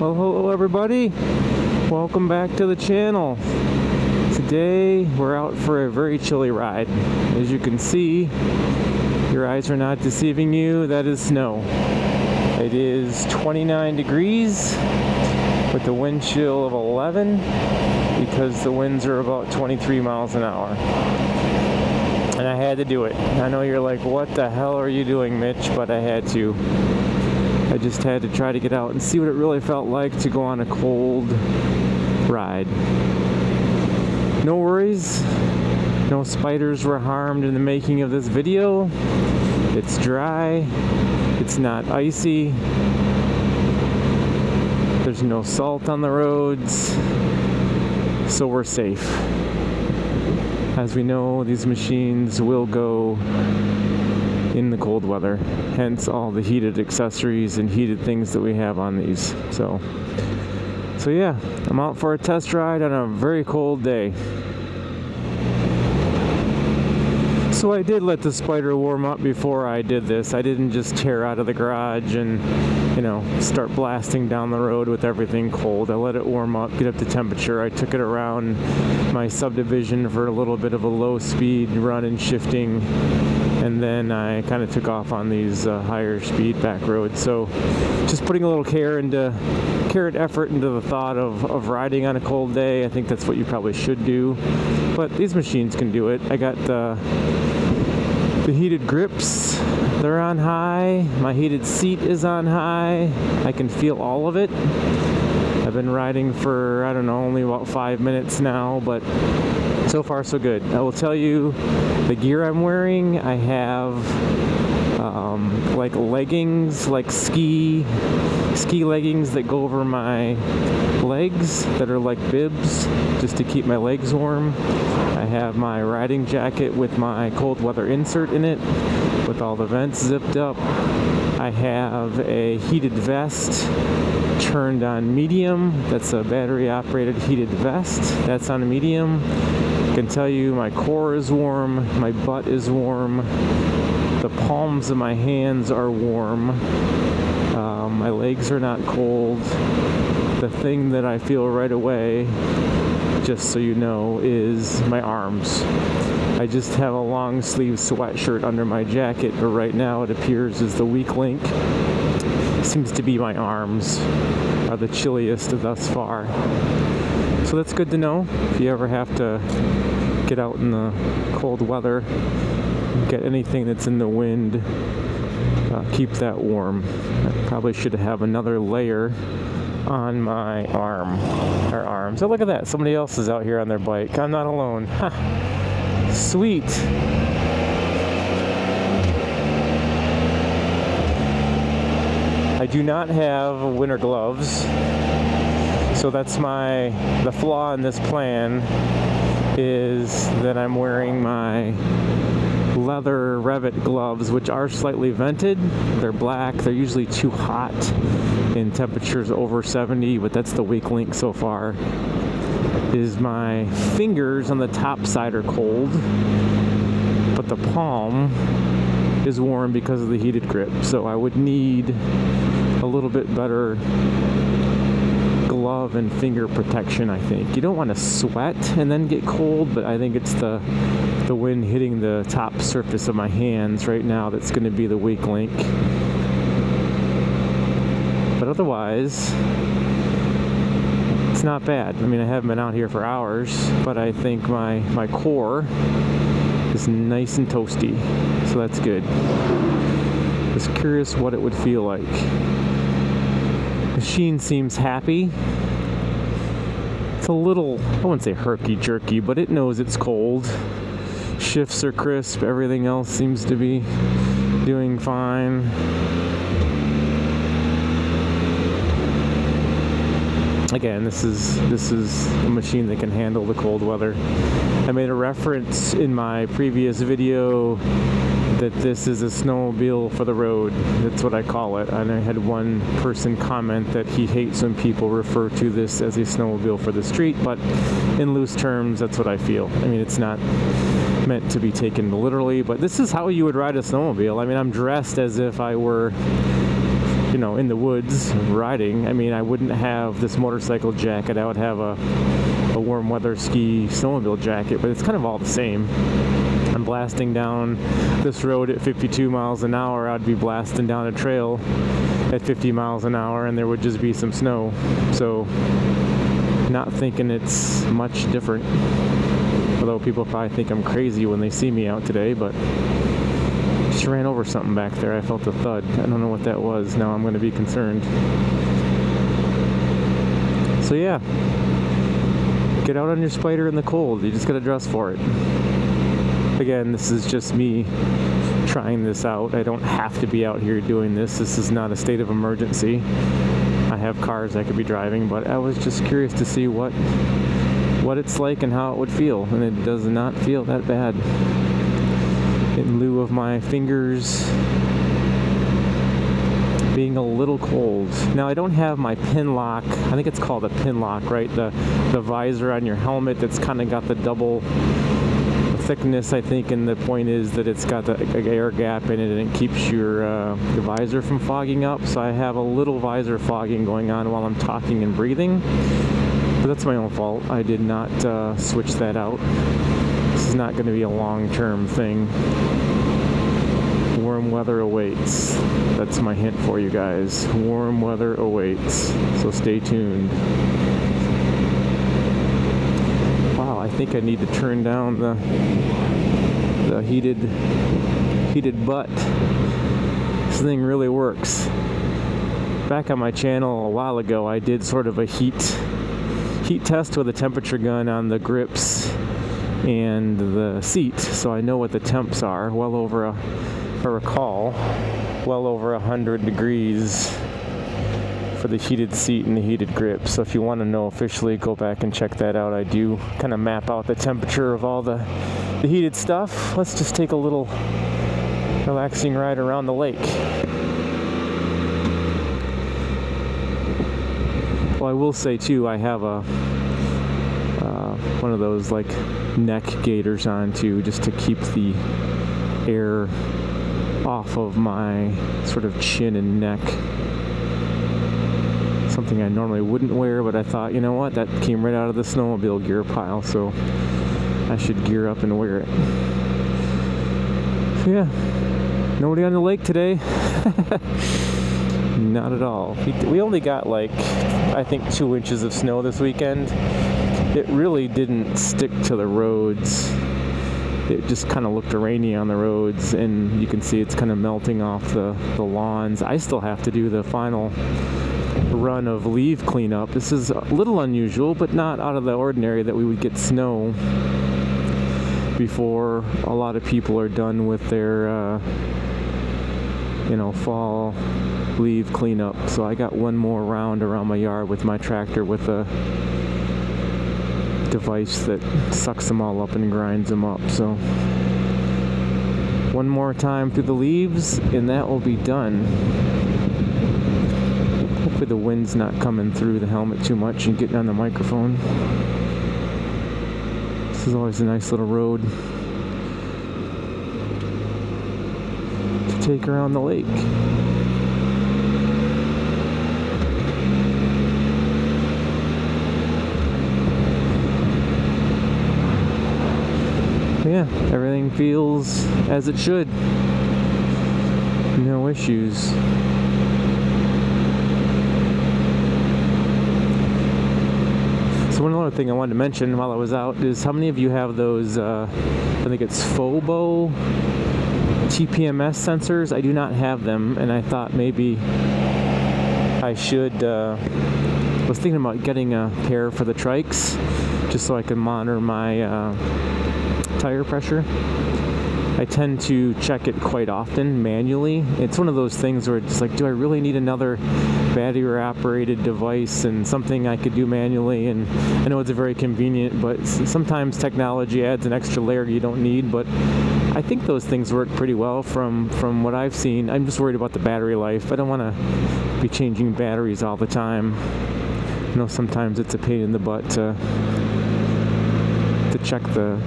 Well, hello everybody, welcome back to the channel. Today we're out for a very chilly ride. As you can see, your eyes are not deceiving you, that is snow. It is 29 degrees with a wind chill of 11 because the winds are about 23 miles an hour. And I had to do it. I know you're like, what the hell are you doing, Mitch? But I had to. I just had to try to get out and see what it really felt like to go on a cold ride. No worries, no spiders were harmed in the making of this video. It's dry, it's not icy, there's no salt on the roads, so we're safe. As we know, these machines will go in the cold weather, hence all the heated accessories and heated things that we have on these. So yeah, I'm out for a test ride on a very cold day. So I did let the Spyder warm up before I did this. I didn't just tear out of the garage and, you know, start blasting down the road with everything cold. I let it warm up, get up to temperature. I took it around my subdivision for a little bit of a low speed run and shifting, and then I kind of took off on these higher speed back roads. So just putting a little care and effort into the thought of riding on a cold day. I think that's what you probably should do, but these machines can do it. I got the heated grips, they're on high. My heated seat is on high. I can feel all of it. I've been riding for, I don't know, only about 5 minutes now, but so far so good. I will tell you, the gear I'm wearing, I have like leggings, like ski leggings that go over my legs that are like bibs, just to keep my legs warm. I have my riding jacket with my cold weather insert in it, with all the vents zipped up. I have a heated vest turned on medium. That's a battery operated heated vest. That's on medium. I can tell you my core is warm, my butt is warm, the palms of my hands are warm, my legs are not cold. The thing that I feel right away, just so you know, is my arms. I just have a long sleeve sweatshirt under my jacket, but right now it appears as the weak link seems to be my arms are the chilliest thus far. So that's good to know. If you ever have to get out in the cold weather, get anything that's in the wind, keep that warm. I probably should have another layer on my arms. Oh, look at that. Somebody else is out here on their bike. I'm not alone. Sweet. I do not have winter gloves. So that's the flaw in this plan, is that I'm wearing my leather Revit gloves, which are slightly vented. They're black. They're usually too hot in temperatures over 70, but that's the weak link so far. Is my fingers on the top side are cold, but the palm is warm because of the heated grip. So I would need a little bit better glove and finger protection, I think. You don't want to sweat and then get cold, but I think it's the wind hitting the top surface of my hands right now that's going to be the weak link. But otherwise, it's not bad. I mean, I haven't been out here for hours, but I think my core is nice and toasty, so that's good. Just curious what it would feel like. Machine seems happy. It's a little, I wouldn't say herky-jerky, but it knows it's cold. Shifts are crisp, everything else seems to be doing fine. Again, this is a machine that can handle the cold weather. I made a reference in my previous video that this is a snowmobile for the road. That's what I call it. And I had one person comment that he hates when people refer to this as a snowmobile for the street, but in loose terms, that's what I feel. I mean, it's not meant to be taken literally, but this is how you would ride a snowmobile. I mean, I'm dressed as if I were in the woods riding, I mean, I wouldn't have this motorcycle jacket. I would have a warm weather ski snowmobile jacket, but it's kind of all the same. I'm blasting down this road at 52 miles an hour. I'd be blasting down a trail at 50 miles an hour, and there would just be some snow. So, not thinking it's much different. Although people probably think I'm crazy when they see me out today, but just ran over something back there. I felt a thud. I don't know what that was. Now I'm going to be concerned. So yeah, get out on your Spyder in the cold. You just got to dress for it. Again, this is just me trying this out. I don't have to be out here doing this. This is not a state of emergency. I have cars I could be driving, but I was just curious to see what it's like and how it would feel, and it does not feel that bad. In lieu of my fingers being a little cold. Now I don't have my pin lock. I think it's called a pin lock, right? The visor on your helmet that's kind of got the double thickness, I think, and the point is that it's got the air gap in it, and it keeps your the visor from fogging up. So I have a little visor fogging going on while I'm talking and breathing, but that's my own fault. I did not switch that out. This is not going to be a long-term thing. Warm weather awaits. That's my hint for you guys. Warm weather awaits, so stay tuned. I think I need to turn down the heated butt. This thing really works. Back on my channel a while ago, I did sort of a heat test with a temperature gun on the grips and the seat, so I know what the temps are. Well over well over 100 degrees for the heated seat and the heated grip. So if you want to know officially, go back and check that out. I do kind of map out the temperature of all the heated stuff. Let's just take a little relaxing ride around the lake. Well, I will say too, I have one of those like neck gaiters on too, just to keep the air off of my sort of chin and neck. Something I normally wouldn't wear, but I thought, you know what, that came right out of the snowmobile gear pile, so I should gear up and wear it. So yeah, nobody on the lake today. Not at all. We only got like, I think 2 inches of snow this weekend. It really didn't stick to the roads. It just kind of looked rainy on the roads, and you can see it's kind of melting off the lawns. I still have to do the final run of leaf cleanup. This is a little unusual, but not out of the ordinary that we would get snow before a lot of people are done with their fall leaf cleanup. So I got one more round around my yard with my tractor with a device that sucks them all up and grinds them up. So one more time through the leaves and that will be done. Hopefully the wind's not coming through the helmet too much and getting on the microphone. This is always a nice little road to take around the lake. Yeah, everything feels as it should. No issues. So one other thing I wanted to mention while I was out is how many of you have those, I think it's FOBO TPMS sensors? I do not have them, and I thought maybe I should, was thinking about getting a pair for the trikes, just so I can monitor my tire pressure. I tend to check it quite often manually. It's one of those things where it's like, do I really need another battery operated device and something I could do manually? And I know it's very convenient, but sometimes technology adds an extra layer you don't need. But I think those things work pretty well from what I've seen. I'm just worried about the battery life. I don't want to be changing batteries all the time. I know sometimes it's a pain in the butt to check the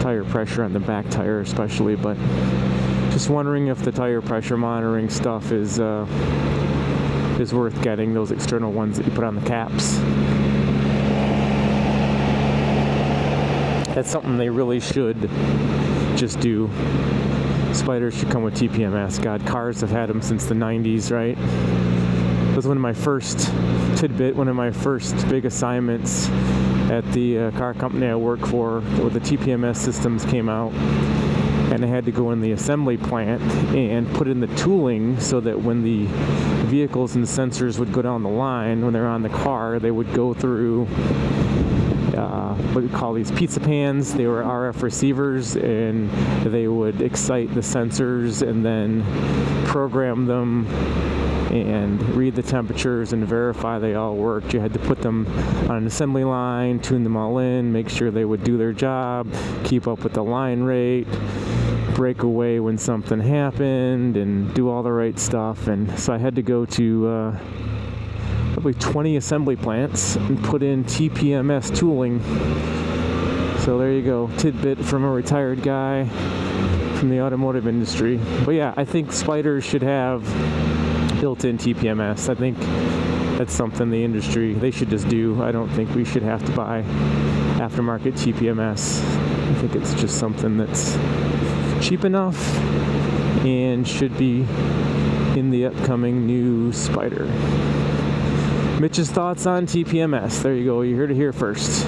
tire pressure on the back tire especially, but just wondering if the tire pressure monitoring stuff is is worth getting, those external ones that you put on the caps. That's something they really should just do. Spyders should come with TPMS. God, cars have had them since the 90s, right? It was one of my first big assignments at the car company I work for, where the TPMS systems came out. And I had to go in the assembly plant and put in the tooling so that when the vehicles and sensors would go down the line, when they're on the car, they would go through what we call these pizza pans. They were RF receivers, and they would excite the sensors and then program them and read the temperatures and verify they all worked. You had to put them on an assembly line, tune them all in, make sure they would do their job, keep up with the line rate, break away when something happened, and do all the right stuff. And so I had to go to probably 20 assembly plants and put in TPMS tooling. So there you go, tidbit from a retired guy from the automotive industry. But yeah, I think Spyders should have built-in TPMS. I think that's something the industry, they should just do. I don't think we should have to buy aftermarket TPMS. I think it's just something that's cheap enough and should be in the upcoming new Spyder. Mitch's thoughts on TPMS. There you go. You heard it here first.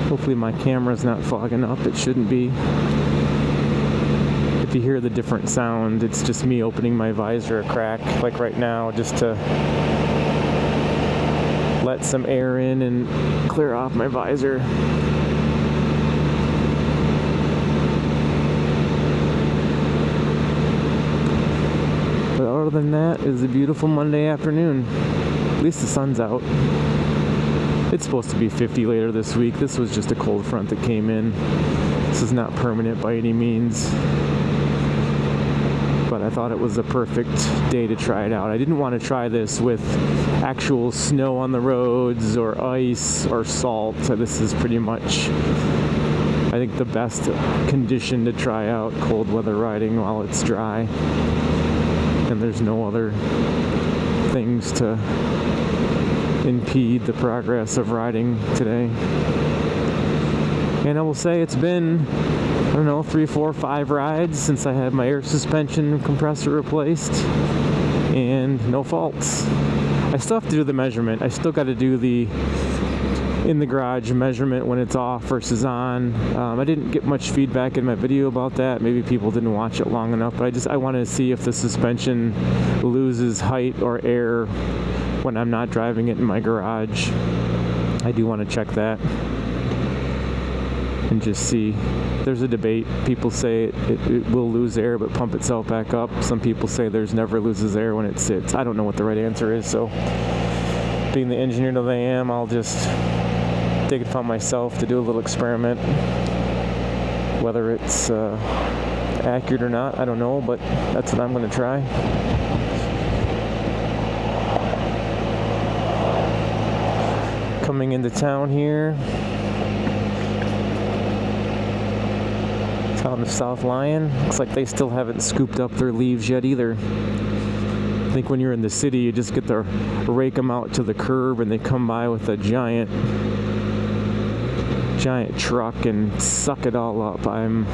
Hopefully my camera's not fogging up. It shouldn't be. If you hear the different sound, it's just me opening my visor a crack, like right now, just to let some air in and clear off my visor. But other than that, it's a beautiful Monday afternoon. At least the sun's out. It's supposed to be 50 later this week. This was just a cold front that came in. This is not permanent by any means. But I thought it was a perfect day to try it out. I didn't want to try this with actual snow on the roads or ice or salt. So this is pretty much, I think, the best condition to try out cold weather riding while it's dry. And there's no other things to impede the progress of riding today. And I will say it's been, I don't know, 3, 4, 5 rides since I had my air suspension compressor replaced, and no faults. I still have to do the measurement. I still got to do the in the garage measurement when it's off versus on. I didn't get much feedback in my video about that. Maybe people didn't watch it long enough, but I wanted to see if the suspension loses height or air when I'm not driving it in my garage. I do want to check that and just see. There's a debate. People say it will lose air but pump itself back up. Some people say there's never loses air when it sits. I don't know what the right answer is, so being the engineer that I am, I'll just take it upon myself to do a little experiment. Whether it's accurate or not, I don't know, but that's what I'm going to try. Coming into town here. Town of South Lyon. Looks like they still haven't scooped up their leaves yet either. I think when you're in the city, you just get to rake them out to the curb and they come by with a giant truck and suck it all up. I'm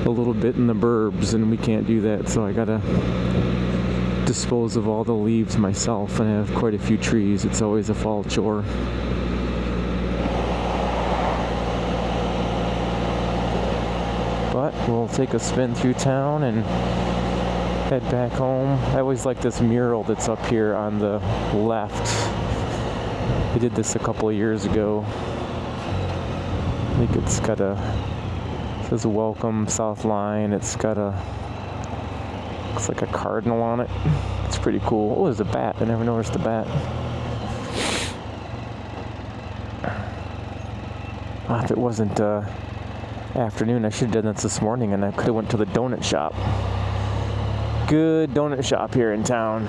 a little bit in the burbs and we can't do that, so I gotta dispose of all the leaves myself, and I have quite a few trees. It's always a fall chore. But we'll take a spin through town and head back home. I always like this mural that's up here on the left. We did this a couple of years ago. I think it's got it says welcome South Lyon. It's got looks like a cardinal on it. It's pretty cool. Oh, there's a bat. I never noticed the bat. If it wasn't afternoon, I should have done this this morning, and I could have went to the donut shop. Good donut shop here in town.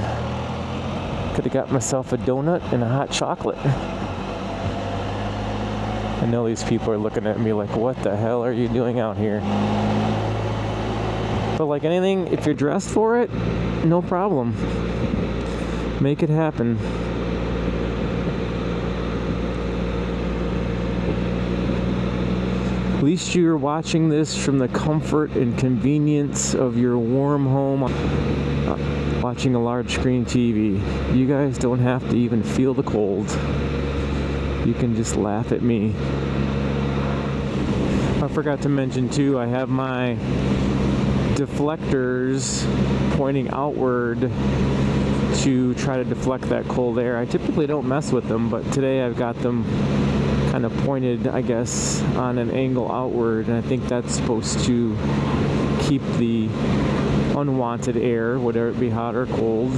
Could have got myself a donut and a hot chocolate. I know these people are looking at me like, what the hell are you doing out here? But like anything, if you're dressed for it, no problem. Make it happen. At least you're watching this from the comfort and convenience of your warm home, watching a large screen TV. You guys don't have to even feel the cold. You can just laugh at me. I forgot to mention too, I have my deflectors pointing outward to try to deflect that cold air. I typically don't mess with them, but today I've got them kind of pointed, I guess, on an angle outward, and I think that's supposed to keep the unwanted air, whether it be hot or cold,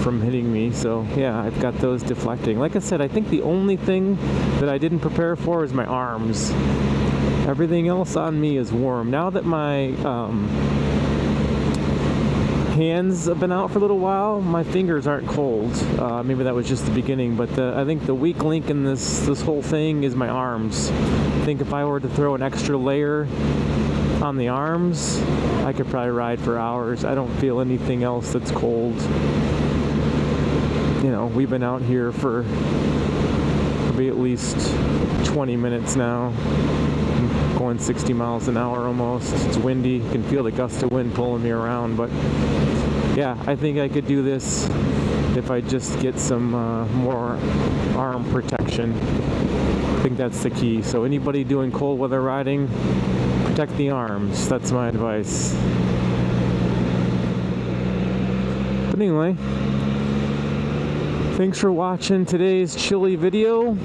from hitting me. So yeah, I've got those deflecting. Like I said, I think the only thing that I didn't prepare for is my arms. Everything else on me is warm. Now that my hands have been out for a little while, my fingers aren't cold. Maybe that was just the beginning, but I think the weak link in this whole thing is my arms. I think if I were to throw an extra layer on the arms, I could probably ride for hours. I don't feel anything else that's cold. You know, we've been out here for probably at least 20 minutes now. I'm going 60 miles an hour almost. It's windy. You can feel the gust of wind pulling me around, but yeah, I think I could do this if I just get some more arm protection. I think that's the key. So anybody doing cold weather riding, protect the arms. That's my advice. But anyway, thanks for watching today's chilly video,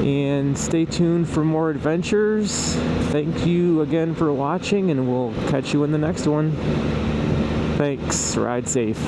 and stay tuned for more adventures. Thank you again for watching, and we'll catch you in the next one. Thanks. Ride safe.